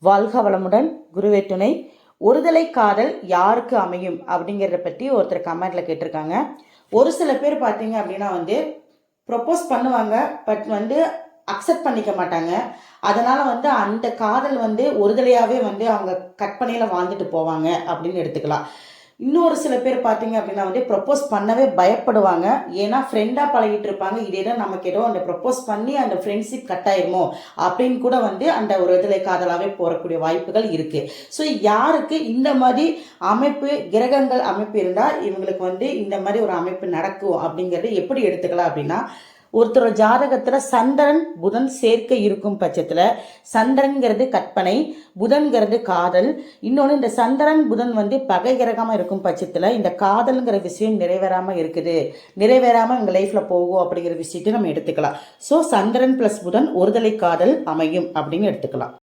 வாழ்க வளமுடன். குருவே துணை. ஒருதலை காதல் யாருக்கு அமையும் அப்படிங்கிறத பற்றி ஒருத்தர் கமெண்ட்ல கேட்டிருக்காங்க. ஒரு சில பேர் பார்த்தீங்க அப்படின்னா ப்ரொப்போஸ் பண்ணுவாங்க, பட் அக்செப்ட் பண்ணிக்க மாட்டாங்க. அதனால அந்த காதல் ஒருதலையாகவே அவங்க கற்பனையில் வாழ்ந்துட்டு போவாங்க அப்படின்னு எடுத்துக்கலாம். இன்னொரு சில பேர் பார்த்தீங்க அப்படின்னா ப்ரொப்போஸ் பண்ணவே பயப்படுவாங்க. ஏன்னா ஃப்ரெண்டாக பழகிட்டு இருப்பாங்க. இதே தான் நமக்கு ஏதோ அந்த ப்ரொப்போஸ் பண்ணி அந்த ஃப்ரெண்ட்ஷிப் கட் ஆயிருமோ அப்படின்னு கூட அந்த ஒரு இதில் காதலாகவே போகக்கூடிய வாய்ப்புகள் இருக்குது. ஸோ யாருக்கு இந்த மாதிரி அமைப்பு, கிரகங்கள் அமைப்பு இருந்தால் இவங்களுக்கு இந்த மாதிரி ஒரு அமைப்பு நடக்கும் அப்படிங்கிறது எப்படி எடுத்துக்கலாம் அப்படின்னா, ஒருத்தரோட ஜாதகத்தில் சந்திரன் புதன் சேர்க்கை இருக்கும் பட்சத்தில், சந்திரன்கிறது கற்பனை, புதன்கிறது காதல். இன்னொன்று இந்த சந்திரன் புதன் பகை கிரகமாக இருக்கும் பட்சத்தில் இந்த காதல்ங்கிற விஷயம் நிறைவேறாமல் இருக்குது, நிறைவேறாமல் எங்கள் லைஃப்பில் போகும் அப்படிங்கிற விஷயத்தை நம்ம எடுத்துக்கலாம். ஸோ சந்திரன் ப்ளஸ் புதன் ஒருதலை காதல் அமையும் அப்படின்னு எடுத்துக்கலாம்.